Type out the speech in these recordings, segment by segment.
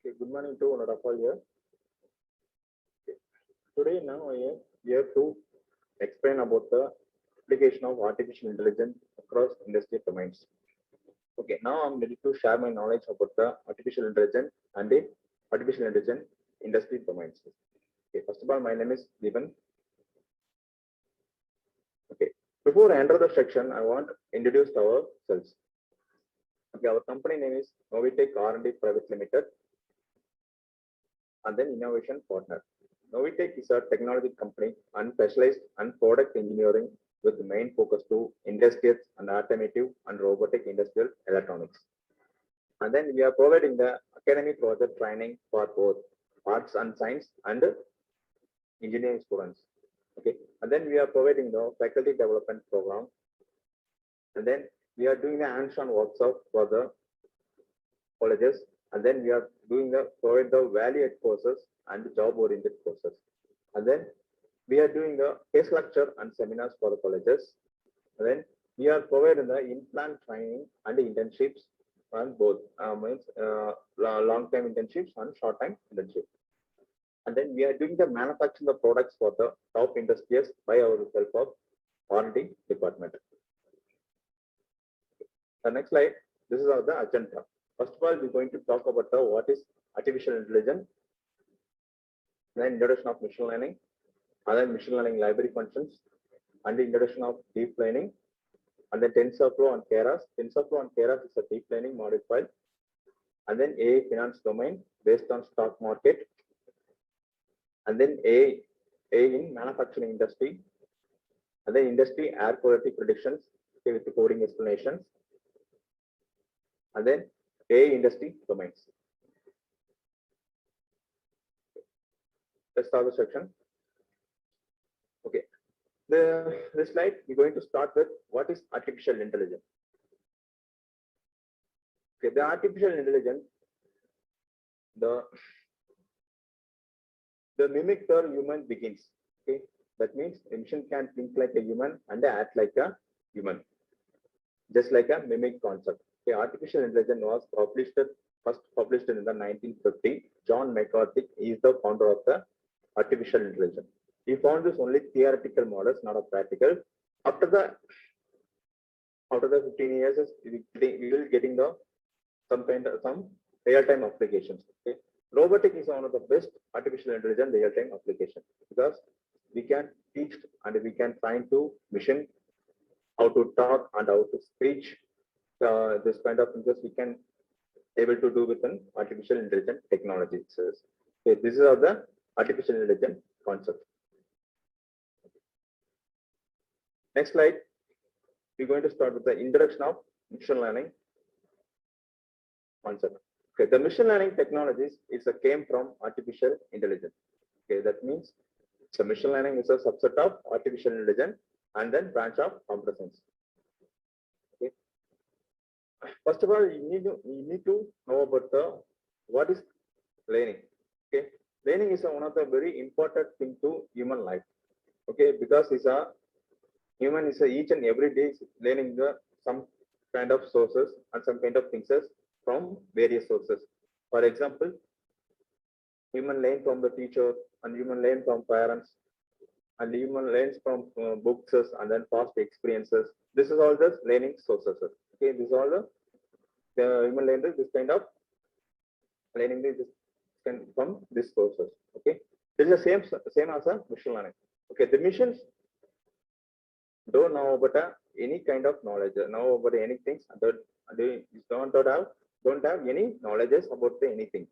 Okay, good morning to all of here. Okay. Today now I am here to explain about the application of artificial intelligence across industry domains. Okay, now I'm ready to share my knowledge about the artificial intelligence and the artificial intelligence industry domains. Okay, first of all, my name is Deepan. Okay, before I enter the section, I want to introduce ourselves. Okay, our company name is Novitech R&D Private Limited, and then innovation partner. Novitech is a technology company and specialized in product engineering with the main focus to industrial and automotive and robotic industrial electronics. And then we are providing the academic project training for both arts and science and engineering students. Okay, and then we are providing the faculty development program. And then we are doing the hands-on workshop for the colleges, and then we are doing the provide the value-add courses and job-oriented courses, and then we are doing the case lecture and seminars for the colleges, and then we are providing the in-plant training and internships on both long-time internships and short-time internships, and then we are doing the manufacturing the products for the top industries by our help of R&D department. The next slide. This is our the agenda. First of all, we're going to talk about what is artificial intelligence, then introduction of machine learning, other machine learning library functions, and the introduction of deep learning, and then TensorFlow and Keras. TensorFlow and Keras is a deep learning model file, and then AI finance domain based on stock market, and then AI in manufacturing industry, and then industry air quality predictions with the coding explanations, and then AI industry domains. Let's start the section. Okay, this slide we're going to start with what is artificial intelligence. Okay, the artificial intelligence, the mimic the human begins. Okay, that means the machine can think like a human and act like a human, just like a mimic concept. Okay, artificial intelligence was first published in the 1950. John McCarthy is the founder of the artificial intelligence. He found this only theoretical models, not a practical. After the 15 years, we will getting some real-time applications. Okay, robotic is one of the best artificial intelligence real-time application because we can teach and we can train to machine how to talk and how to speech. This kind of things we can able to do with an artificial intelligence technology. So, okay, this is the artificial intelligence concept. Next slide, we're going to start with the introduction of machine learning concept. Okay, the machine learning technologies came from artificial intelligence. Okay, that means the machine learning is a subset of artificial intelligence and then branch of computer science. Okay. First of all, you need to know about what is learning. Okay, learning is one of the very important thing to human life. Okay, because human is each and every day learning some kind of sources and some kind of things from various sources. For example, human learn from the teacher, and human learn from parents, and human learns from books and then past experiences. This is all the learning sources. Okay, this is all the human learn this kind of learning from these sources. Okay, this is the same as a machine learning. Okay, the machines don't know about any kind of knowledge, know about anything. They don't have any knowledges about anything.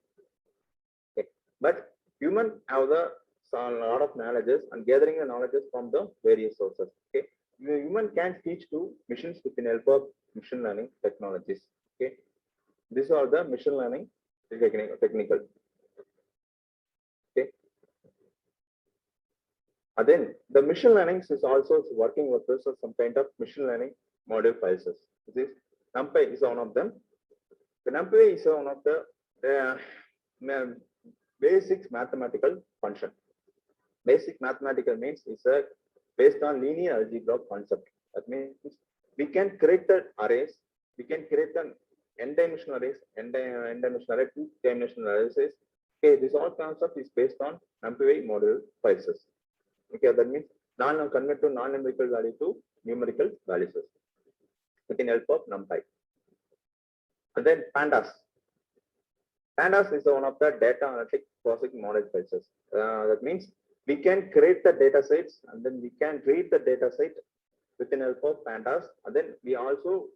Okay, but human have a lot of knowledges and gathering the knowledges from the various sources. Okay, the human can teach to machines with the help of machine learning technologies. Okay, these are the machine learning technical. Okay, and then the machine learning is also working with some kind of machine learning module files. This NumPy is one of them. The NumPy is one of the basic mathematical function. Basic mathematical means is based on linear algebra concept. That means we can create the arrays, we can create the n-dimensional arrays, n-dimensional array, two-dimensional analysis. Okay, this all concept is based on NumPy module files. Okay, that means convert to non-numerical value to numerical values with the help of NumPy. And then pandas. Pandas is one of the data analytic processing model files. That means we can create the data sets and then we can read the data set with the help of pandas, and then we also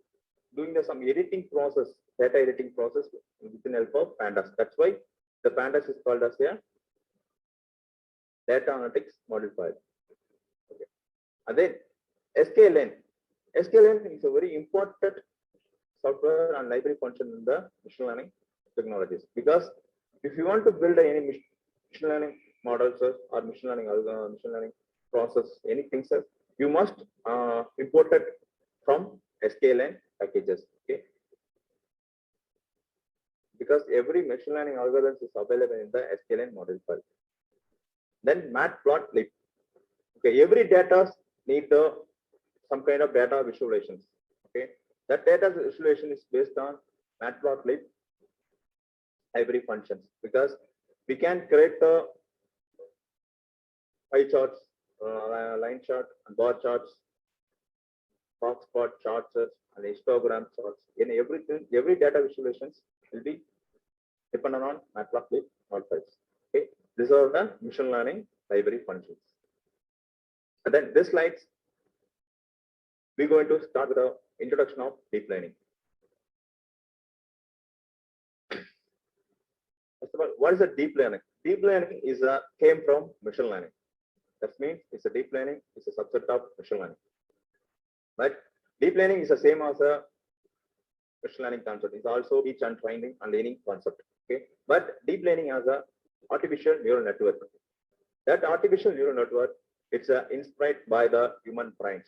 doing some editing process, data editing process with the help of pandas. That's why the pandas is called as a data analytics model file. Okay. And then sklearn. sklearn is a very important software and library function in the machine learning technologies, because if you want to build any machine learning models or machine learning process, anything, you must import it from sklearn packages. Okay, because every machine learning algorithm is available in the sklearn model file. Then matplotlib. Okay, every data need some kind of data visualizations. Okay, that data visualization is based on matplotlib library functions, because we can create the pie charts, line chart, and bar charts, box plot charts, and histogram charts. In everything, every data visualizations will be dependent on matplotlib files. Okay, these are the machine learning library functions. And then this slides, we're going to start with the introduction of deep learning. First of all, what is a deep learning? Deep learning came from machine learning. That means it's a deep learning, it's a subset of machine learning. But deep learning is the same as a machine learning concept. It's also speech and training and learning concept. Okay, but deep learning has a artificial neural network. That artificial neural network, it's inspired by the human brains.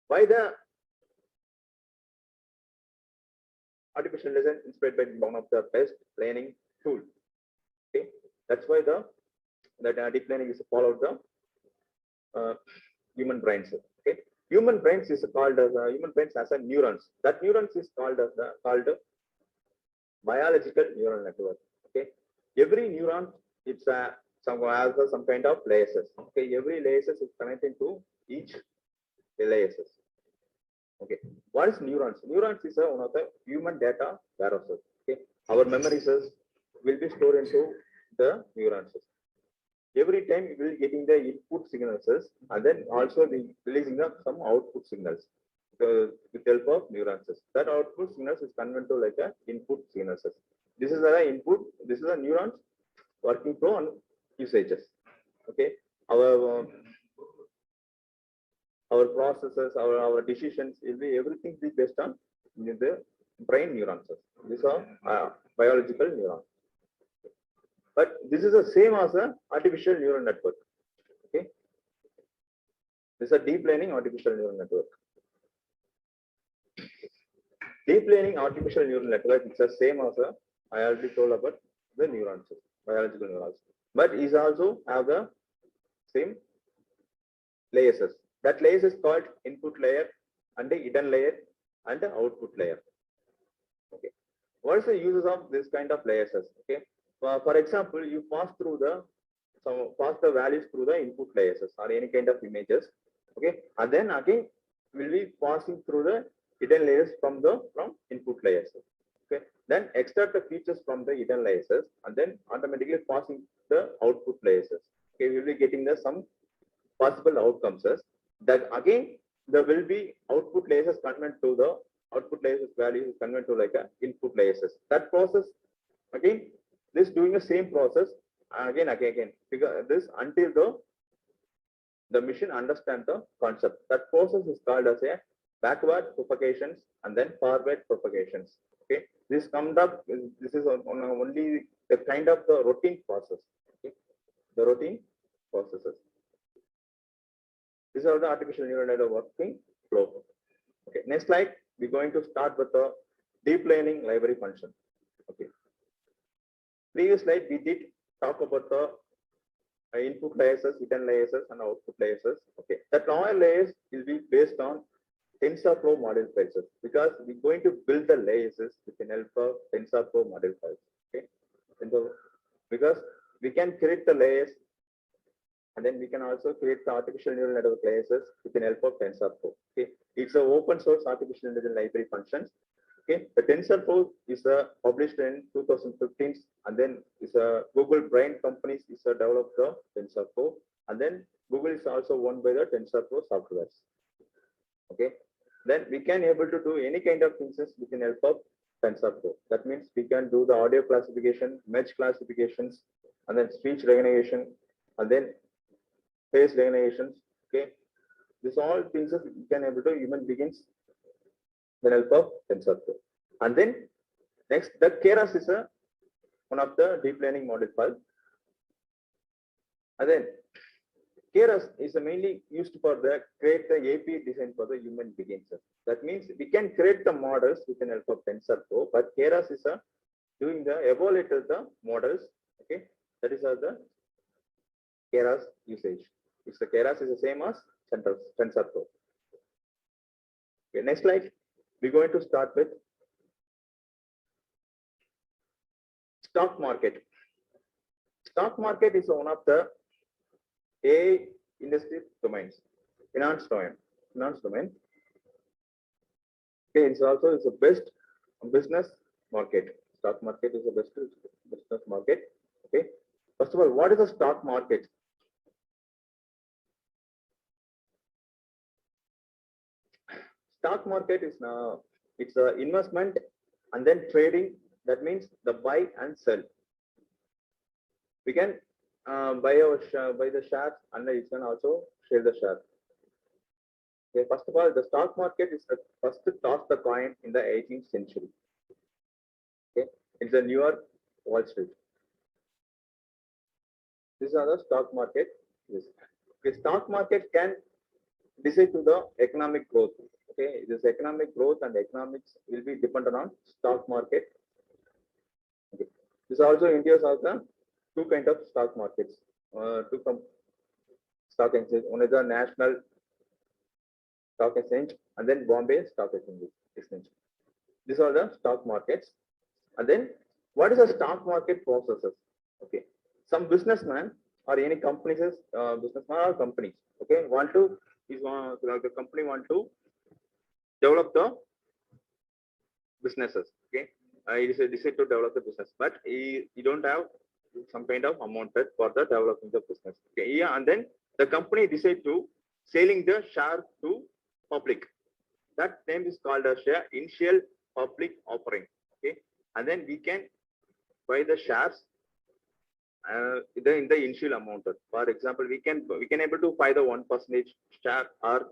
Why the artificial intelligence inspired by one of the best learning tool? Okay, that's why that deep learning is followed the human brains. Okay, human brains is called as human brains as a neurons. That neurons is called as called biological neural network. Okay, every neuron it's has some kind of layers. Okay, every layers is connected to each layers. Okay, what is neurons? Neurons is one of the human data warehouses. Okay, our memories will be stored into the neurons. Every time we will be getting the input signals, and then also we releasing some output signals with the help of neurons. That output signals is converted to like a input signals. This is the input. This is a neurons working through on usages. Okay, our processes, our decisions will be everything be based on the brain neurons. These are biological neurons. But this is the same as a artificial neural network. Okay, this is a deep learning artificial neural network. Deep learning artificial neural network is the same as I already told about the neurons, biological neurons, but is also have the same layers. That layers is called input layer and the hidden layer and the output layer. Okay, what is the uses of this kind of layers? Okay, for example, you pass the values through the input layers or any kind of images. Okay, and then again will be passing through the hidden layers from input layers. Okay, then extract the features from the hidden layers and then automatically passing the output layers. Okay, we will be getting some possible outcomes. That again there will be output layers convert to the output layers value is convert to like a input layers. That process again, this doing the same process again, because this until the machine understand the concept. That process is called as a backward propagations and then forward propagations. Okay, this comes up. This is only the kind of the routine process. Okay, the routine processes. These are the artificial neural network working flow. Okay, next slide. We're going to start with the deep learning library function. Okay. Previous slide we did talk about the input layers, hidden layers, and output layers. Okay, that lower layers will be based on TensorFlow model files because we're going to build the layers with the help of TensorFlow model files. Okay, because we can create the layers and then we can also create the artificial neural network layers with the help of TensorFlow. Okay, it's an open source artificial intelligence library functions. Okay, the TensorFlow is published in 2015, and then is a Google Brain companies is developed the TensorFlow, and then Google is also owned by the TensorFlow softwares. Okay, then we can able to do any kind of things with the help of TensorFlow. That means we can do the audio classification, image classifications, and then speech recognition, and then face recognitions. Okay, this all things we can able to even begins with the help of TensorFlow. And then next, the Keras is one of the deep learning model file. And then Keras is mainly used for the create the API design for the human beings. That means we can create the models with the help of TensorFlow, but Keras is doing the evaluator the models. Okay, that is the Keras usage. It's the Keras is the same as TensorFlow. Okay, next slide. We're going to start with stock market. Stock market is one of the AI industry domains, finance domain. Okay, it's also the best business market. Stock market is the best business market. Okay, first of all, what is the stock market? Stock market is now it's an investment and then trading. That means the buy and sell. We can buy the shares and you can also share the share. Okay, first of all, the stock market is the first to toss the coin in the 18th century. Okay, it's a New York Wall Street. These are the stock market. Yes. Okay, stock market can decide to the economic growth. Okay, this economic growth and economics will be dependent on stock market. Okay. This also India's also two kind of stock markets. Stock exchange. One is the national stock exchange and then Bombay stock exchange. These are the stock markets. And then what is the stock market processes? Okay, some businessman or any companies, businessman or companies, okay, want to the company want to develop the businesses. Okay, it is a decide to develop the business, but you don't have some kind of amount for the developing the business. Okay, yeah, and then the company decide to selling the share to public. That name is called a share initial public offering. Okay, and then we can buy the shares in the initial amount. For example, we can able to buy the 1% share or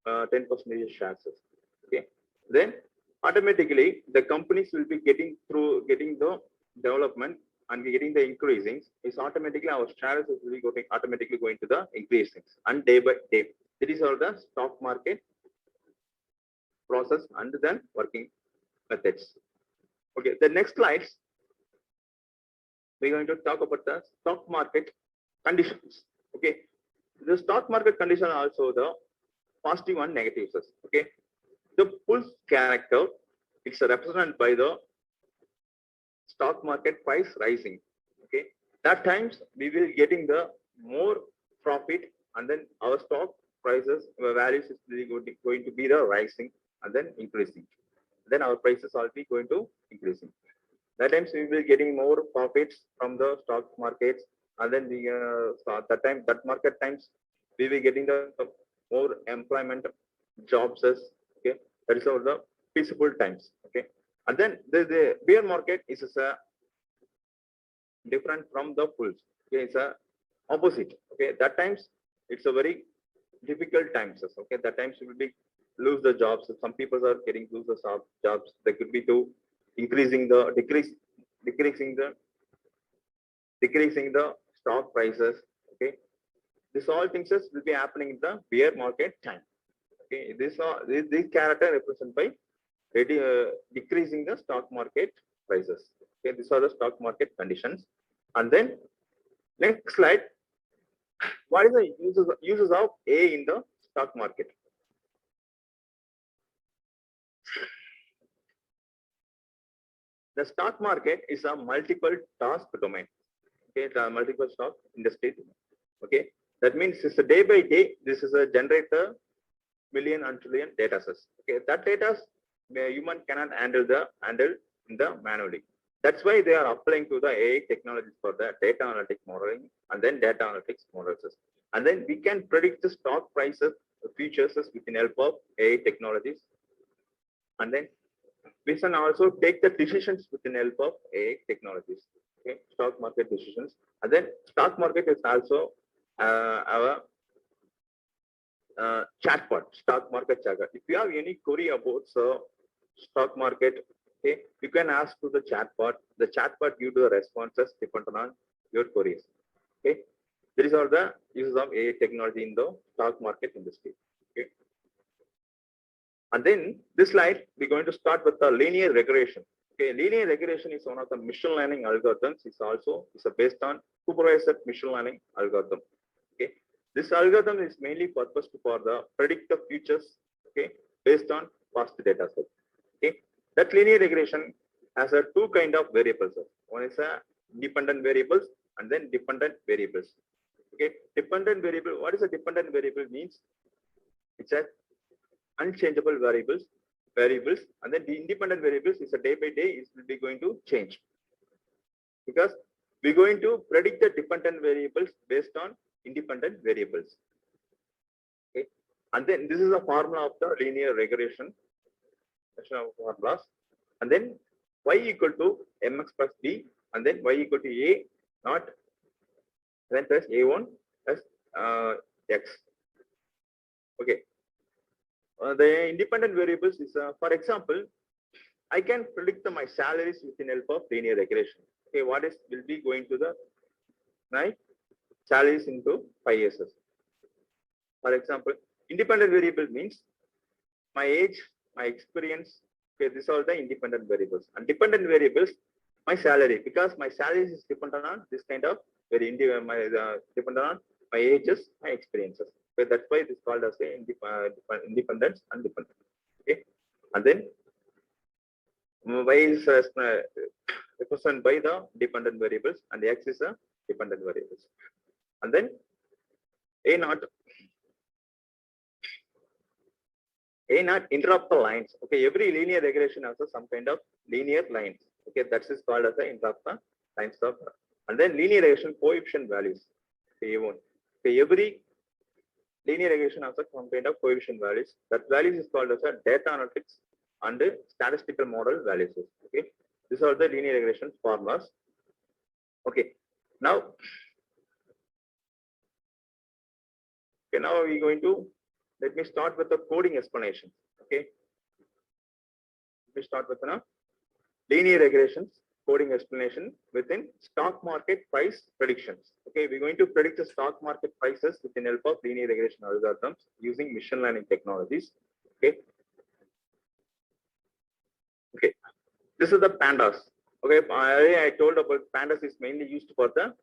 10% shares. Okay, then automatically the companies will be getting the development and getting the increasing. Is automatically our shares is really automatically going to the increasing and day by day. It is all the stock market process and then working methods. Okay, the next slides we're going to talk about the stock market conditions. Okay, the stock market condition also the positive and negatives. Okay, the full character it's represented by the stock market price rising. Okay, that times we will getting the more profit and then our stock prices values is really going to be the rising and then increasing. Then our prices will be going to increasing. That times we will getting more profits from the stock markets, and then we that market times we will getting the more employment jobs. Okay, that is all the peaceful times. Okay, and then the bear market is different from the bulls. Okay, it's a opposite. Okay, that times it's a very difficult times. Okay, that times we will be lose the jobs. Some people are getting lose the jobs. They could be to decreasing the stock prices. Okay, this all things will be happening in the bear market time. Okay, this character represented by decreasing the stock market prices. Okay, these are the stock market conditions. And then next slide, what is the uses of A in the stock market? The stock market is a multiple task domain. Okay, the multiple stock industry. Okay, that means it's a day by day. This is a generator million and trillion data sets. Okay, that data human cannot handle in the manually. That's why they are applying to the AI technologies for the data analytics modeling and then data analytics models. And then we can predict the stock prices, futures with the help of AI technologies. And then we can also take the decisions with the help of AI technologies. Okay, stock market decisions. And then stock market is also our chatbot, stock market chatbot. If you have any query about stock market, okay, you can ask to the chatbot. The chatbot give the responses depending on your queries. Okay, these are the uses of AI technology in the stock market industry. Okay, and then this slide we're going to start with the linear regression. Okay, linear regression is one of the machine learning algorithms. It's based on supervised machine learning algorithm. Okay, this algorithm is mainly purposed for the predict the futures. Okay, based on past data set. Okay, that linear regression has a two kind of variables. One is a dependent variables and then dependent variables. Okay, dependent variable. What is a dependent variable means? It's a unchangeable variables, and then the independent variables is a day by day is will be going to change because we're going to predict the dependent variables based on independent variables. Okay, and then this is a formula of the linear regression formulas, and then y equal to mx plus b, and then y equal to a not then plus a1 plus x. Okay. The independent variables is, for example, I can predict my salaries with the help of linear regression. Okay, what is will be going to the my salaries into 5 years. For example, independent variable means my age, my experience. Okay, these are the independent variables. And dependent variables, my salary, because my salary is dependent on this kind of dependent on my ages, my experiences. So that's why it is called as a independence and dependent. Okay, and then y is represented by the dependent variables, and the x is a dependent variables, and then a not interrupt the lines. Okay, every linear regression has some kind of linear lines. Okay, that is called as the interrupt the lines of, and then linear regression coefficient values. Okay, okay, every linear regression has some kind of coefficient values. That values is called as a data analytics and statistical model values. Okay, these are the linear regression formulas. Okay, now we're going to let me start with the coding explanation. Okay, let me start with linear regressions coding explanation within stock market price predictions. Okay, we're going to predict the stock market prices with the help of linear regression algorithms using machine learning technologies. Okay. Okay, this is the pandas. Okay, I told about pandas is mainly used for the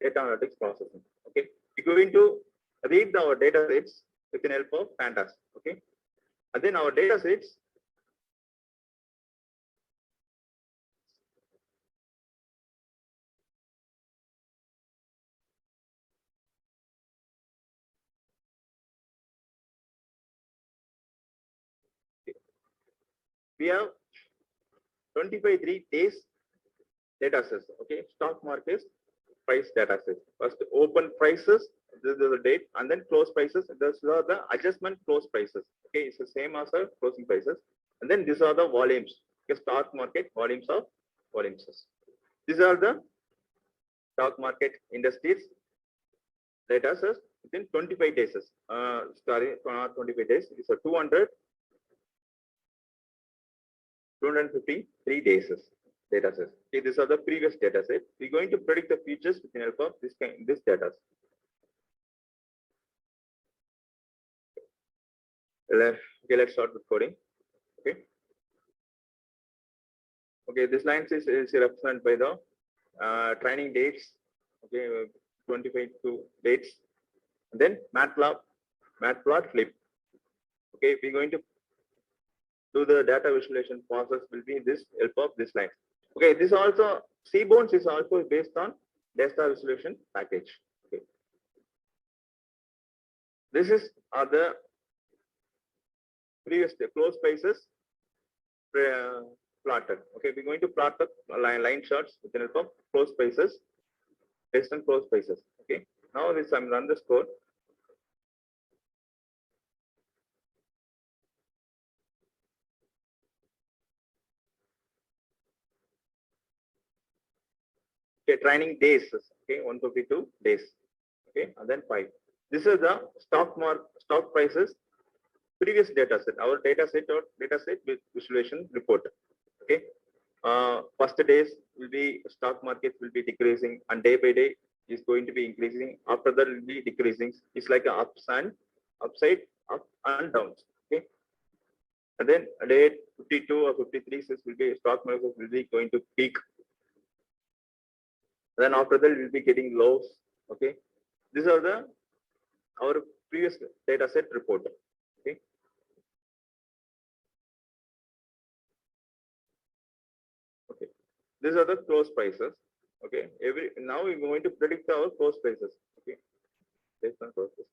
data analytics processing. Okay, we're going to read our data sets with the help of pandas. Okay, and then our data sets we have 25 days data sets. Okay, stock market price data sets. First open prices, this is the date, and then close prices. These are the adjustment close prices. Okay, it's the same as our closing prices. And then these are the volumes. Okay, stock market volumes of volumes. These are the stock market industries data sets within 25 days. Sorry, 25 days. It's a 253 days data sets. Okay, these are the previous data set. We're going to predict the futures with the help of this data. Okay, let's start with coding. Okay. Okay, this line is represented by the training dates. Okay, 25 dates. And then matplotlib. Okay, we're going to do the data visualization process will be this help of this line. Okay, this also Seabones is also based on data resolution package. Okay, this is the previous close spaces plotted. Okay, we're going to plot the line charts with the help of close spaces based on close spaces. Okay, now this I'm run this code. Okay, training days. Okay, 152 days. Okay, and then 5. This is the stock prices previous data set. Our data set or data set with visualization report. Okay, first days will be stock markets will be decreasing, and day by day is going to be increasing. After that will be decreasing. It's like a upside, up and downs. Okay, and then day 52 or 53 will be stock market will be going to peak. Then after that we'll be getting lows. Okay, these are the our previous data set report. Okay, okay, these are the close prices. Okay, now we're going to predict our close prices. Okay, based on close prices.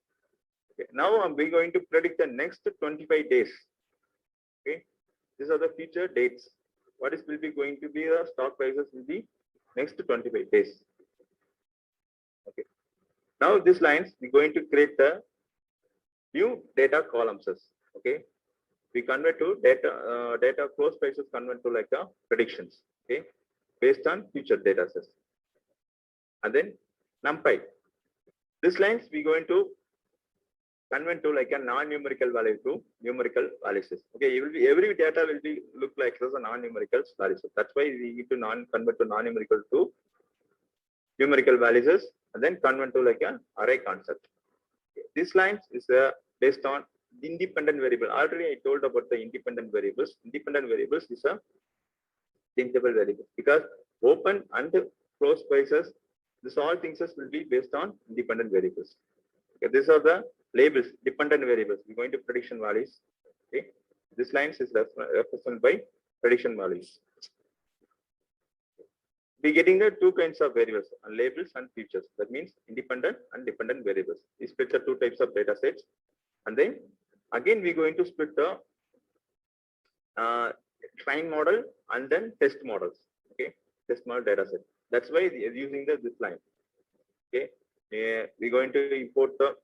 Okay, now we're going to predict the next 25 days. Okay, these are the future dates. What is will be going to be the stock prices will be next 25 days. Okay, now these lines we're going to create the new data columns. Okay, we convert to data close prices convert to like a predictions. Okay, based on future data sets. And then NumPy. This lines we're going to convert to like a non-numerical value to numerical values. Okay, every data will be look like as a non-numerical values. That's why we need to convert to non-numerical to numerical values and then convert to like an array concept. Okay, this lines is based on independent variable. Already I told about the independent variables. Independent variables is a changeable variable because open and close spaces, this all things will be based on independent variables. Okay, these are the labels, dependent variables. We're going to prediction values. Okay, this lines is represented by prediction values. We're getting the two kinds of variables, labels and features. That means independent and dependent variables. We split the two types of data sets, and then again we're going to split the train model and then test models. Okay, test model data set. That's why using this line. Okay, we're going to import the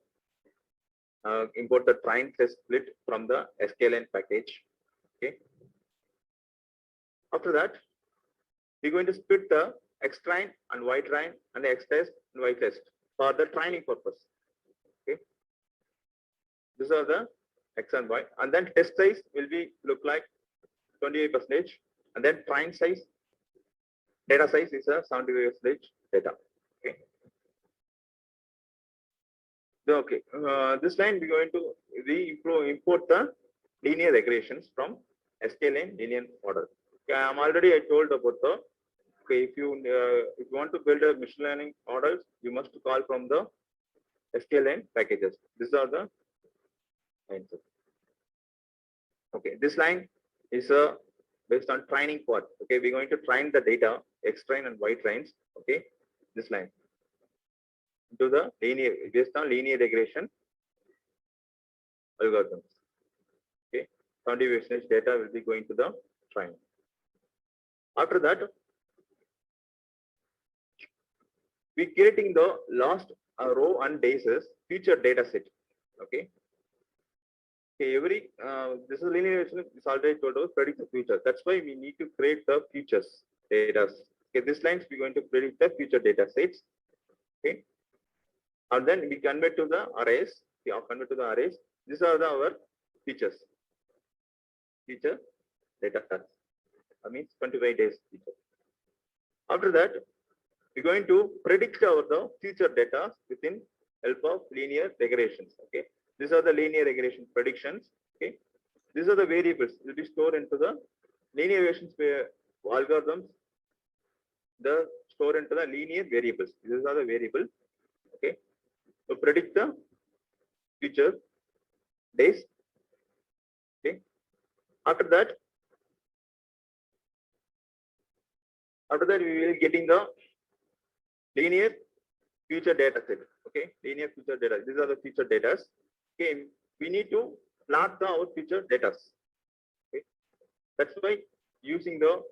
train test split from the sklearn package. Okay, after that we're going to split the xtrain and ytrain and the xtest and ytest for the training purpose. Okay, these are the x and y, and then test size will be look like 28%, and then train size data size is a 75% data. Okay. Okay. This line we're going to import the linear regressions from sklearn linear model. Okay, I told about the okay. If you want to build a machine learning models, you must call from the sklearn packages. These are the lines. Okay, this line is based on training part. Okay, we're going to train the data xtrain and ytrains. Okay, this line to the linear based on linear regression algorithms. Okay, 20% data will be going to the train. After that, we're creating the last row and days as future data set. Okay. Okay, this is linear regression is already told us predict the future. That's why we need to create the futures data. Okay, this lines we're going to predict the future data sets. Okay, and then we convert to the arrays. We convert to the arrays. These are our features. Future data sets. That means 25 days feature. After that, we're going to predict the future data within help of linear regressions. Okay, these are the linear regression predictions. Okay, these are the variables will be stored into the linear regressions algorithms. The store into the linear variables. These are the variables. Okay, to predict the future days. Okay, after that, After that, we will getting the linear future data set. Okay, linear future data. These are the future data. Okay, we need to plot our future data. Okay, that's why using the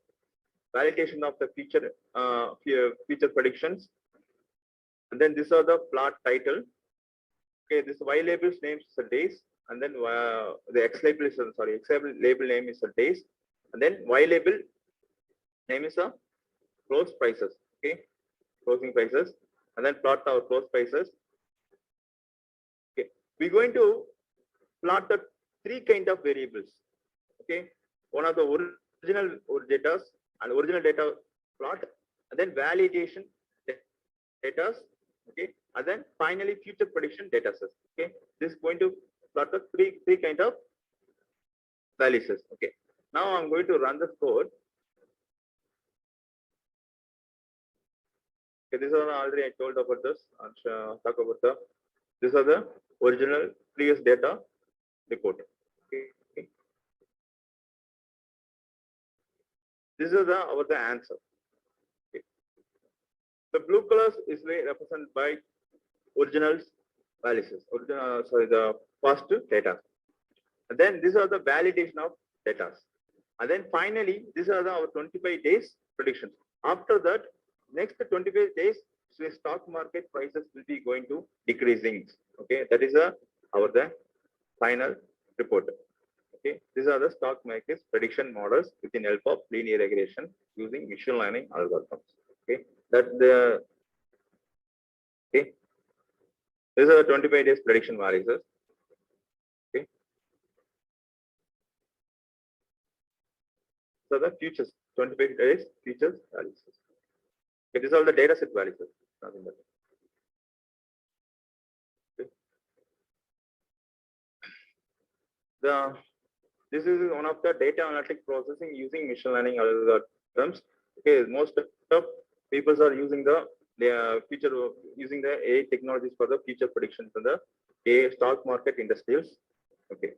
validation of the future predictions, and then these are the plot title. Okay, this Y label's name is a days, and then the X label is X label name is a days, and then Y label name is a close prices. Okay, closing prices, and then plot our close prices. Okay, we're going to plot the three kind of variables. Okay, one of the original data and original data plot, and then validation data. Okay, and then finally future prediction data sets. Okay, this is going to plot the three kind of values. Okay, now I'm going to run the code. Okay, this is already I told about this. I'll talk about the. These are the original previous data report. Okay. This is the answer. Okay. The blue colors is represented by originals values. The first data. And then these are the validation of data. And then finally, these are our 25 days predictions. After that, next 25 days, so stock market prices will be going to decreasing. Okay, that is the final report. Okay, these are the stock market prediction models within help of linear regression using machine learning algorithms. Okay, okay. These are the 25 days prediction values. Okay, so the futures 25 days futures values. Okay, these are all the data set values. Nothing but. Okay. This is one of the data analytic processing using machine learning algorithms. Okay, most of people are using the AI technologies for the future predictions in the AI stock market industries. Okay.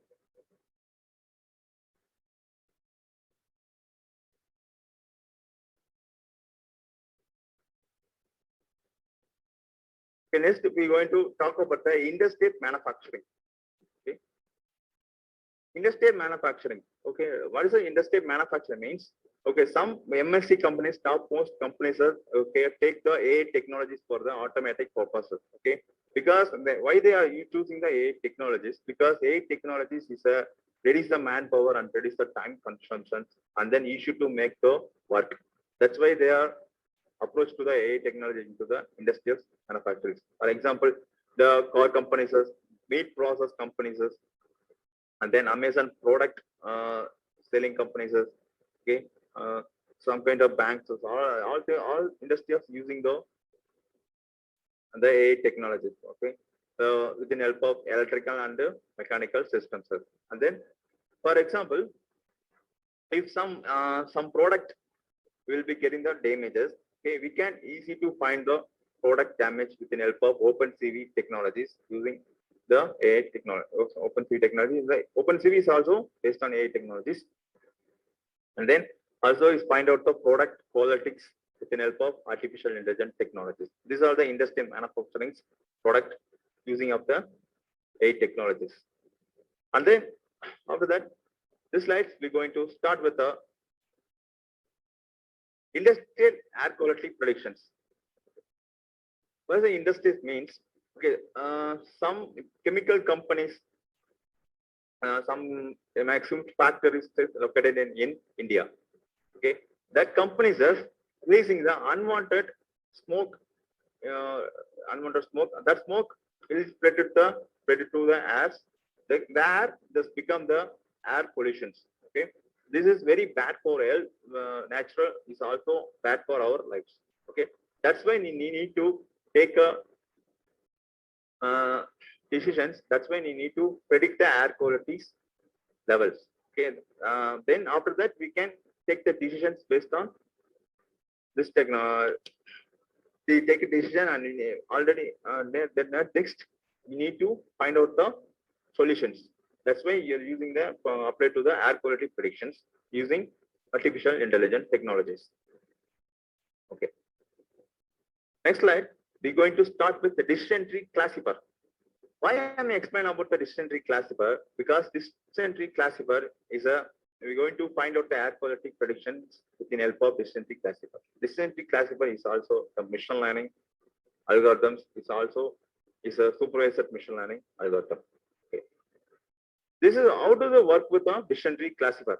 Okay, next we're going to talk about the interstate manufacturing. Okay. Interstate manufacturing. Okay, what is the interstate manufacturing means? Okay, some MNC companies, top most companies are take the AI technologies for the automatic purposes. Okay, because why they are choosing the AI technologies? Because AI technologies is reduce the manpower and reduce the time consumption, and then issue to make the work. That's why they are approach to the AI technology into the industrial manufacturing. For example, the car companies, meat process companies, and then Amazon product selling companies. Okay, some kind of banks. All industries using the AI technologies. Okay, with the help of electrical and mechanical systems. And then, for example, if some product will be getting the damages, okay, we can easy to find the product damage with the help of OpenCV technologies using the AI technology. OpenCV technology. OpenCV is also based on AI technologies, and then also is find out the product politics with the help of artificial intelligence technologies. These are the industry manufacturing product using of the AI technologies. And then after that, this slides we're going to start with the industrial air quality predictions. What the industry means? Okay, some chemical companies, some maximum factories located in India. Okay, that companies are releasing the unwanted smoke. That smoke will spread to the air. The air does become the air pollution. Okay, this is very bad for health. Natural is also bad for our lives. Okay, that's why we need to take decisions. That's why we need to predict the air quality levels. Okay, then after that we can take the decisions based on this technology. We take a decision and already next we need to find out the solutions. That's why you're using the apply to the air quality predictions using artificial intelligence technologies. Okay. Next slide. We're going to start with the decision tree classifier. Why am I explaining about the decision tree classifier? Because decision tree classifier is we're going to find out the air quality predictions with the help of decision tree classifier. Decision tree classifier is also a machine learning algorithms. It's also is a supervised machine learning algorithm. Okay. This is how do they work with a decision tree classifier.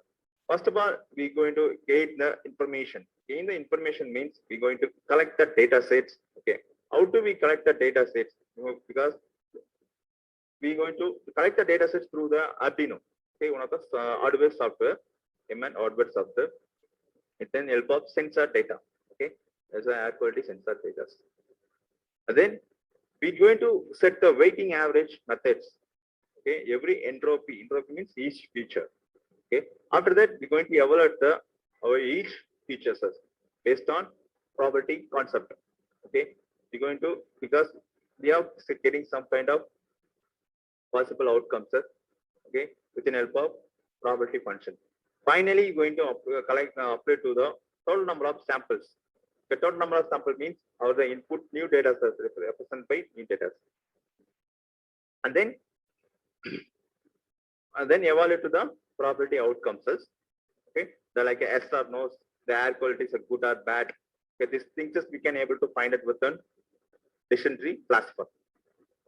First of all, we're going to gain the information. Gain the information means we're going to collect the data sets. Okay. How do we collect the data sets? Because we're going to collect the data sets through the Arduino. Okay, one of the hardware software, MN hardware software. It then help of sensor data. Okay, as an air quality sensor data. And then we're going to set the weighting average methods. Okay, every entropy means each feature. Okay, after that we're going to evaluate our each features based on probability concept. Okay, we're going to, because we are getting some kind of possible outcomes, okay, within help of probability function. Finally, going to collect apply to the total number of samples. The total number of samples means how the input new data sets represented by new data, and then evaluate to the probability outcomes. Okay, the like yes or no, the air quality is a good or bad. Okay, these things we can able to find it within decision tree classifier.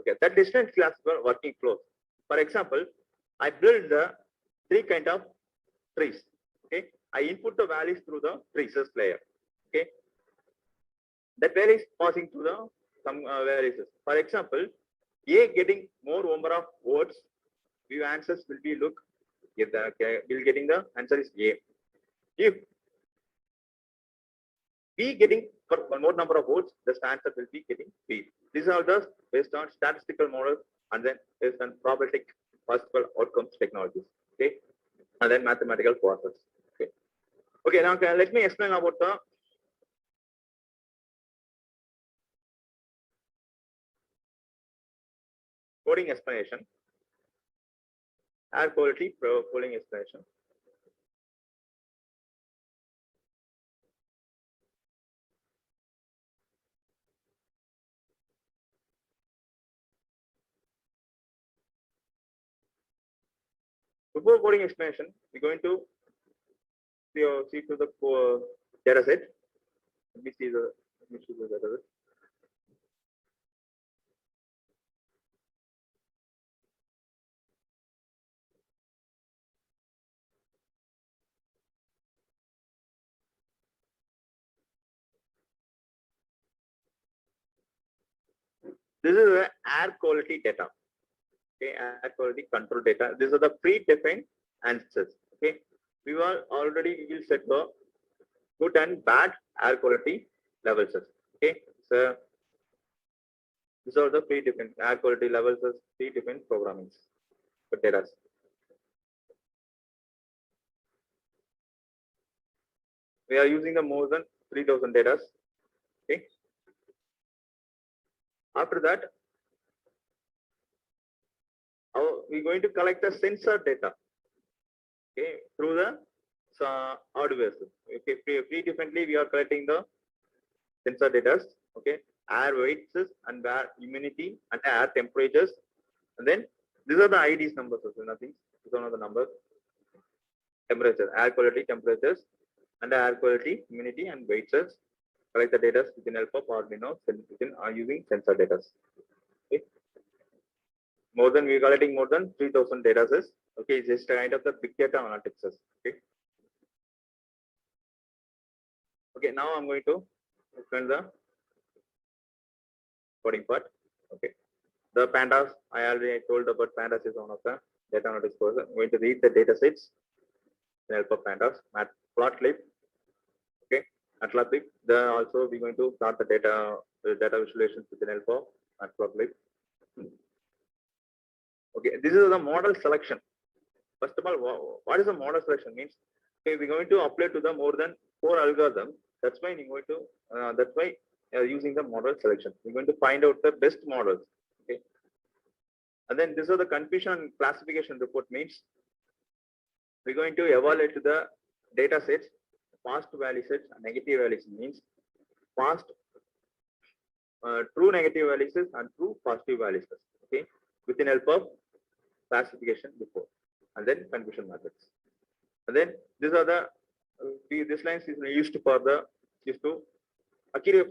Okay, that decision tree classifier working flows. For example, I build the three kind of trees. Okay, I input the values through the traces layer. Okay, that value is passing to the some values. For example, A getting more number of votes, view answers will be look. If the will getting the answer is A. If B getting for more number of votes, the answer will be getting B. These are just based on statistical models and then based on probabilistic possible outcomes technologies. Okay, and then mathematical process. Okay. Okay. Now let me explain about the coding explanation, air quality coding explanation. Before coding explanation, we're going to see to the data set. Let me see the data set. This is the air quality data. Okay, air quality control data. These are the predefined answers. Okay, we will set the good and bad air quality levels. Okay, so these are the predefined air quality levels as predefined programmings for data. We are using the more than 3,000 data. Okay. After that, we're going to collect the sensor data. Okay, through the hardware. Okay, predefinedly we are collecting the sensor data. Okay, air weights and air humidity and air temperatures, and then these are the IDs numbers. So nothing. These are the numbers. Temperature, air quality, temperatures, and air quality, humidity, and weights. Collect the data within help of Arduino using sensor data. Okay. We're collecting more than 3,000 data sets. Okay, it's just kind of the big data analytics. Okay. Okay, now I'm going to explain the coding part. Okay. The pandas, I already told about pandas is one of the data analytics course. I'm going to read the data sets with help of pandas, matplotlib. Okay, matplotlib. Then also we're going to plot the data visualizations with the help of matplotlib. Okay, this is the model selection. First of all, what is the model selection means? Okay, we're going to apply to the more than 4 algorithms. That's why we're going to using the model selection. We're going to find out the best models. Okay, and then this is the confusion and classification report means we're going to evaluate the data sets, past value sets, and negative values means fast true negative values and true positive values. Okay, within help of classification before, and then confusion methods. And then these are the this lines is used for the used to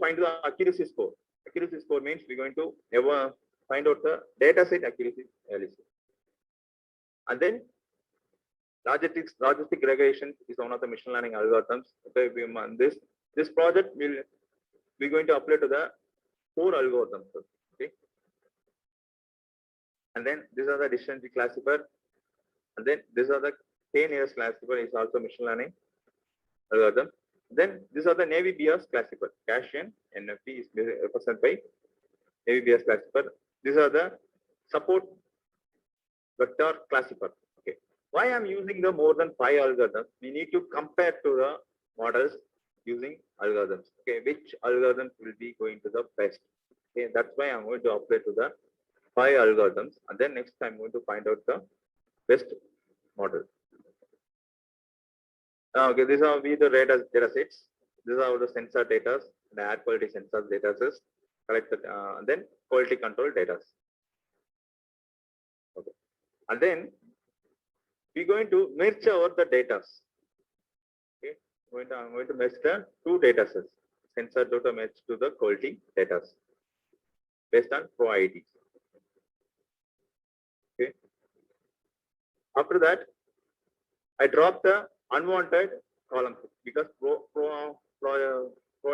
find the accuracy score. Accuracy score means we're going to ever find out the data set accuracy values. And then logistic regression is one of the machine learning algorithms. Okay, this project will we're going to apply to the 4 algorithms. Okay, and then these are the decision tree classifier, and then these are the k-nearest classifier is also machine learning algorithm. Then these are the Navy BIAS classifier. Gaussian NFT is represented by Navy BIAS classifier. These are the support vector classifier. Okay, why I'm using the more than 5 algorithms? We need to compare to the models using algorithms. Okay, which algorithms will be going to the best? Okay, that's why I'm going to apply to the 5 algorithms, and then next I'm going to find out the best model. Okay, these are the data sets. These are the sensor data, the air quality sensor data sets, collected, and then quality control data. Okay, and then we're going to merge over the data. Okay, I'm going to merge the 2 data sets. Sensor data merge to the quality data based on Pro ID. Okay. After that, I drop the unwanted columns because pro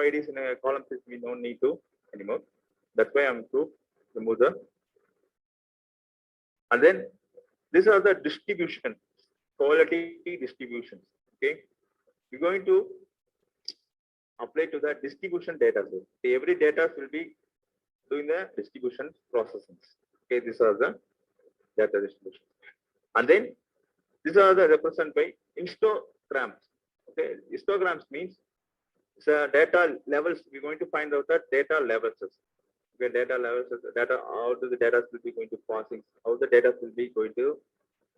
IDs in a column we don't need to anymore. That's why I'm to remove the. And then these are the distribution, quality distributions. Okay, we're going to apply to the distribution data set. Every data will be doing the distribution processing. Okay, these are the data distribution, and then these are the represented by histograms. Okay, histograms means the data levels. We're going to find out the data levels. Okay, data levels, data how do the data will be going to passing, how the data will be going to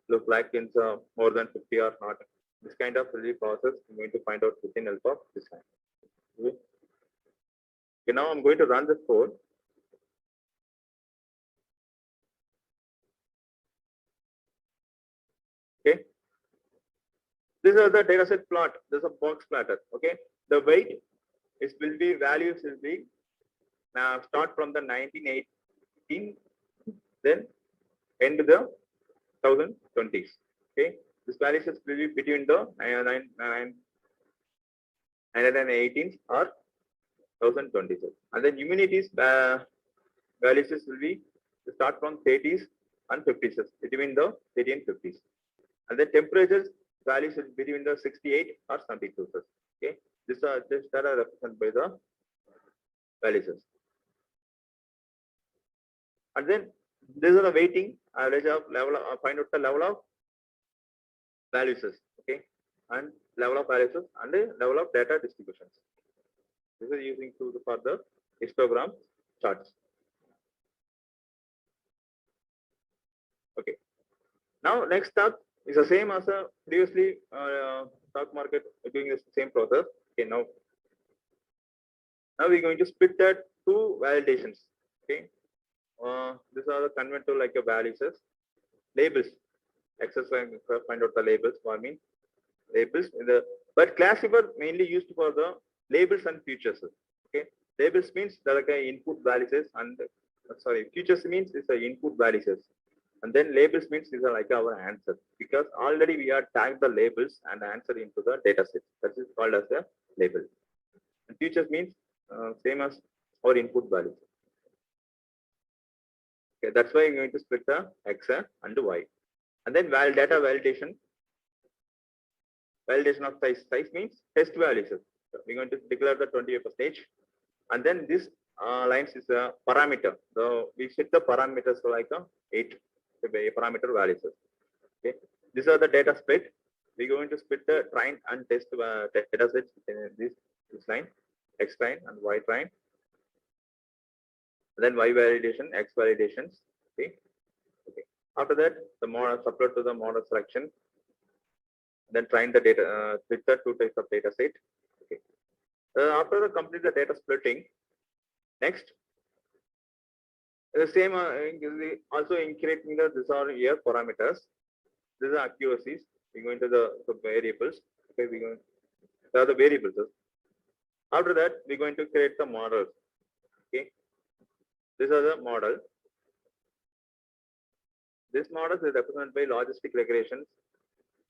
look like in more than 50 or not. This kind of really process I'm going to find out within help of this kind. Okay. Okay, now I'm going to run this code. Okay, these are the data set plot. There's a box platter. Okay, the weight is will be values will be now start from the 1918, then end to the 1020s. Okay, this values will be between the 918s or 1020s, and then humanities values will be start from 30s and 50s between the 30 and 50s, and then temperatures values is between the 68 or 72. Okay, these are that are represented by the values. And then these are the weighting average of level of find out the level of values. Okay, and level of values and the level of data distributions. This is using to for the histogram charts. Okay, now next up is the same as a previously stock market doing the same process. Okay, now we're going to split that 2 validations. Okay, these are the convert to like a values labels. Exercise find out the labels. What I mean labels in the but classifier mainly used for the labels and features. Okay, labels means like input values and sorry, features means it's a input values, and then labels means these are like our answer because already we are tagged the labels and answer into the data set. That is called as a label. And features means same as our input values. Okay, that's why I'm going to split the X and Y. And then data validation. Validation of size. Size means test values. So we're going to declare the 20%. And then this lines is a parameter. So we set the parameters for like 8 parameter values. Okay, these are the data split. We're going to split the train and test data sets in this line, X train and Y train. Then Y validation, X validations. Okay. Okay. After that, the model upload to the model selection. Then train the data, split the 2 types of data set. Okay. After the complete the data splitting, next the same also increasing the these are here parameters. These are accuracies. We go into the variables. Okay, we go. There are the variables. After that, we're going to create the models. Okay, these are the model. This models is represented by logistic regressions.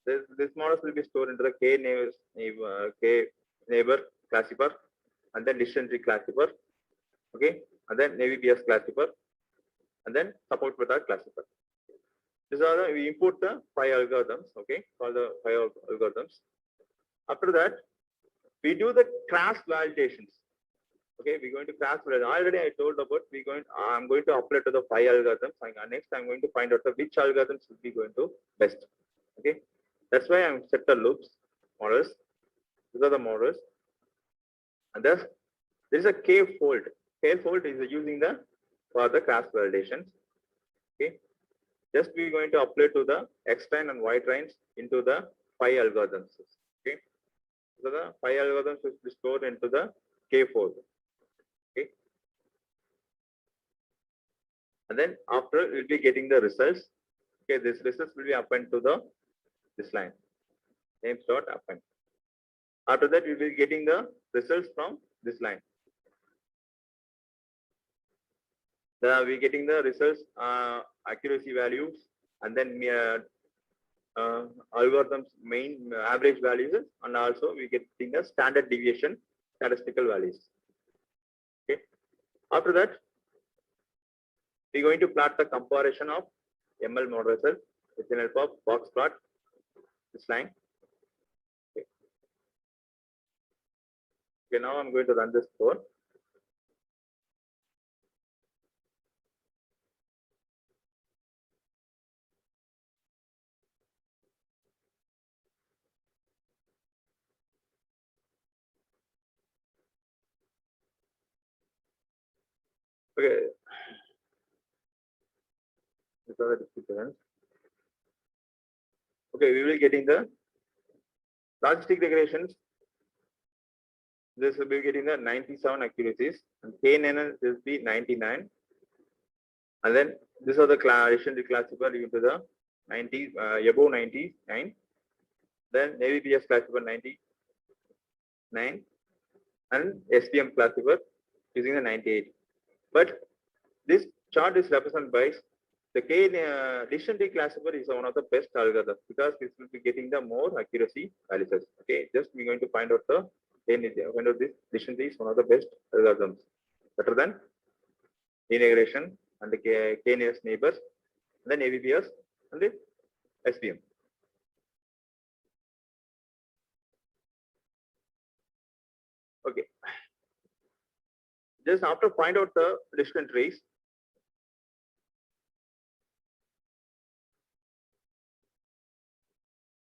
This models will be stored into the K neighbor classifier, and then decision tree classifier. Okay, and then Navy BS classifier, and then support method classifier. These are the, we import the 5 algorithms. Okay, called the 5 algorithms. After that, we do the class validations. Okay, we're going to class validation. Already I told about I'm going to apply to the 5 algorithms. And next I'm going to find out the which algorithms will be going to best. Okay, that's why I'm set the loops models. These are the models, and thus there is a K fold. K fold is using the for the class validations. Okay, just we're going to apply to the X train and Y trains into the 5 algorithms. Okay, so the 5 algorithms will be stored into the K fold. Okay, and then after we'll be getting the results. Okay, this results will be append to the this line. Names dot append. After that, we will be getting the results from this line. We're getting the results, accuracy values, and then algorithms main average values, and also we getting the standard deviation statistical values. Okay. After that, we're going to plot the comparison of ML model results with the help of box plot. This line. Okay. Okay. Now I'm going to run this code. Okay. These are the descriptions. Okay, we will getting the logistic regressions. This will be getting the 97 accuracies, and KNN will be 99. And then this are the addition classifier into the 90 above 99. Then Navy BS classifier 99, and SPM classifier using the 98. But this chart is represented by the decision tree classifier is one of the best algorithms because this will be getting the more accuracy values. Okay, just we're going to find out the find out this decision tree is one of the best algorithms, better than integration and the K nearest neighbors, then AVPS and the SPM. Okay. Just after find out the decision trees,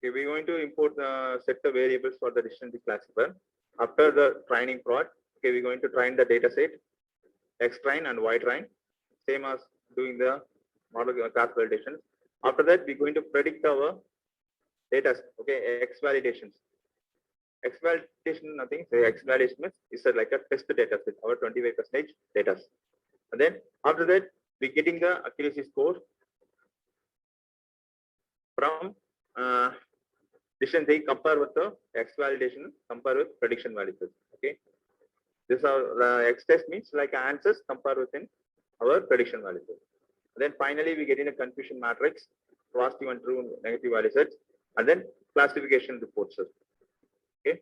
okay, we're going to import the set the variables for the decision tree classifier. After the training prod, okay, we're going to train the data set, X train and Y train, same as doing the model class validation. After that, we're going to predict our data, okay, X validations. X validation, nothing. So X validation is like a test data set, our 25% data. And then after that, we're getting the accuracy score from decision tree compare with the X validation, compare with prediction values. Okay, this are X test means like answers compare within our prediction values. Then finally, we get in a confusion matrix, positive and true, negative value sets, and then classification reports. Okay,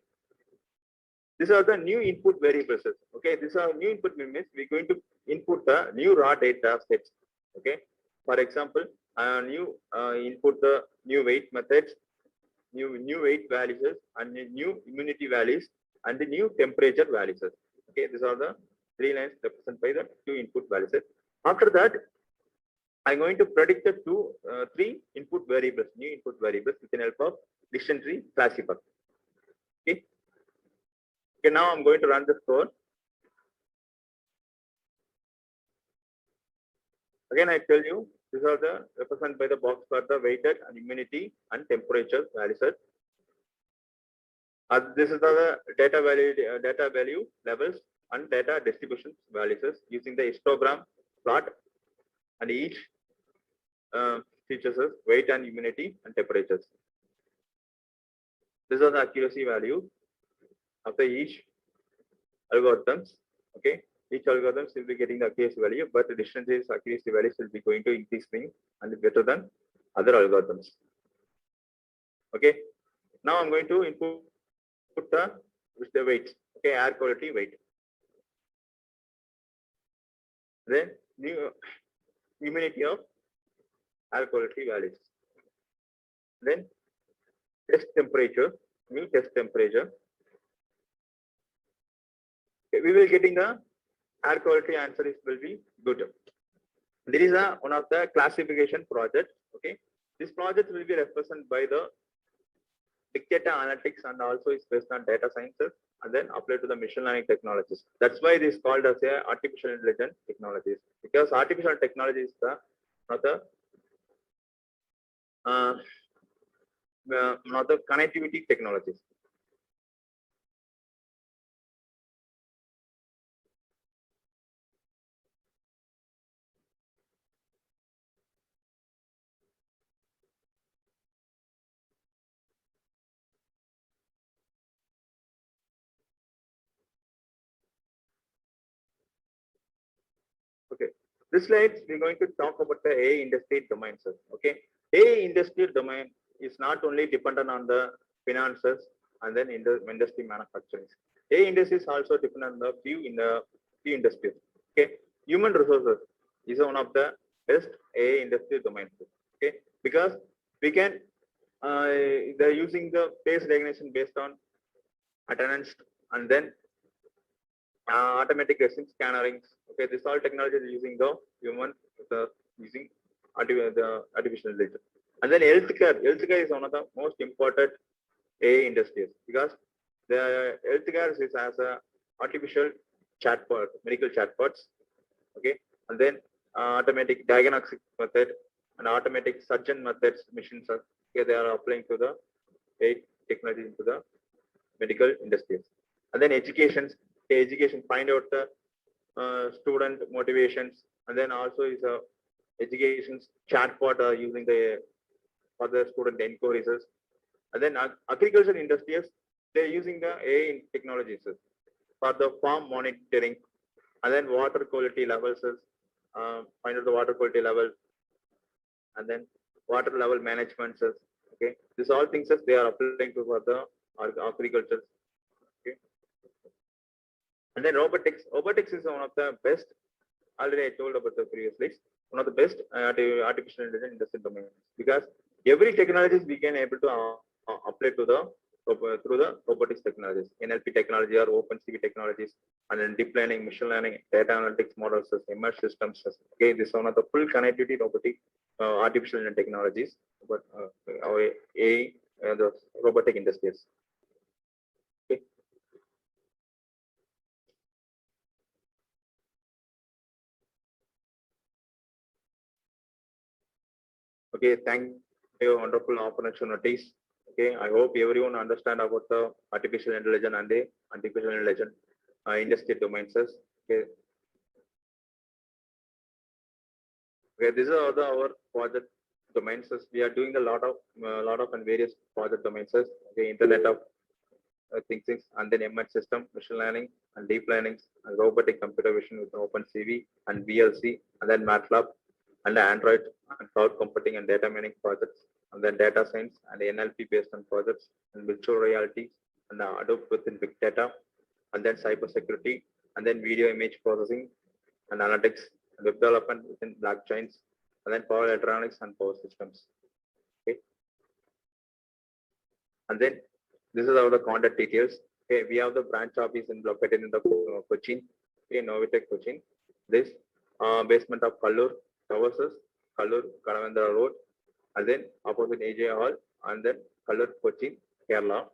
these are the new input variables. Okay, these are new input means we're going to input the new raw data sets. Okay, for example, new input the new weight methods, new weight values, and new immunity values, and the new temperature values. Okay, these are the 3 lines represented by the 2 input values. After that, I'm going to predict the 3 input variables, new input variables with the help of decision tree classifier. Okay. Okay, now I'm going to run this code. Again, I tell you, these are the represented by the box for the weighted and immunity and temperature values. This is the data value levels and data distribution values using the histogram plot, and each features is weight and humidity and temperatures. This is the accuracy value of the each algorithms. Okay, each algorithms will be getting the accuracy value, but the distance accuracy values will be going to increasing and better than other algorithms. Okay, now I'm going to input the weight. Okay, air quality weight. Then new humidity of air quality values. Then test temperature, new test temperature. Okay, we will getting the air quality answer is will be good. There is one of the classification project. Okay, this project will be represented by the big data analytics and also is based on data sciences and then applied to the machine learning technologies. That's why it is called as a artificial intelligence technologies, because artificial technology is the not the connectivity technologies. Okay, this slide we're going to talk about the AI industry domains. Okay, AI industry domain is not only dependent on the finances and then in the industry manufacturing. AI industry is also dependent on the few industries. Okay, human resources is one of the best AI industry domains. Okay, because we can they're using the face recognition based on attendance and then automatic resin scannering. Okay, this all technology is using the human using the artificial intelligence. And then healthcare is one of the most important AI industries because the healthcare is as a artificial chatbot, medical chatbots. Okay, and then automatic diagnostic method and automatic surgeon methods machines are okay, they are applying to the AI technology into the medical industries. And then education find out the student motivations, and then also is a education chatbot using the for the student inquiries. And then agriculture industries, they're using the AI technologies for the farm monitoring, and then water quality levels, find out the water quality level, and then water level management. Okay, these all things they are applying to for the agriculture. Okay. And then robotics. Robotics is one of the best. Already I told about the previous slides. One of the best artificial intelligence industry domains, because every technologies we can able to apply to the through the robotics technologies, NLP technology or OpenCV technologies, and then deep learning, machine learning, data analytics models, immersive systems. Okay, this is one of the full connectivity robotic artificial technologies, but AI the robotic industries. Okay. Okay, thank you, wonderful opportunities. Okay, I hope everyone understand about the artificial intelligence and the artificial intelligence industry domains. Okay. Okay, these are our project domains. We are doing a lot of and various project domains. Okay, Internet of things, and then ML system, machine learning, and deep learning, and robotic computer vision with OpenCV and VLC, and then MATLAB, and Android, and cloud computing and data mining projects, and then data science and NLP based on projects, and virtual reality, and Adobe within big data, and then cyber security, and then video image processing and analytics, and web development within blockchains, and then power electronics and power systems. Okay. And then this is our the contact details. Okay, we have the branch office located in the Cochin, okay, Novitec Cochin. This basement of Kallur Towers, Kallur Kadavandra Road, and then opposite AJ Hall, and then Kallur Cochin, Kerala.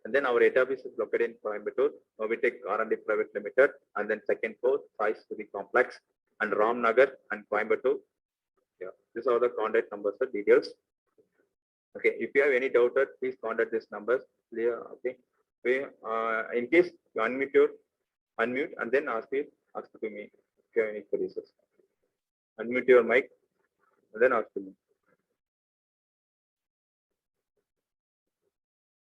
And then our head office is located in Coimbatore, Novitec R&D Private Limited, and then second floor, Sai Study Complex, and Ramnagar and Coimbatore. Yeah, these are the contact numbers, the details. Okay, if you have any doubt, please contact these numbers. Clear? Okay. Okay. In case you unmute and then ask to me if you have any queries. Unmute your mic and then ask to me.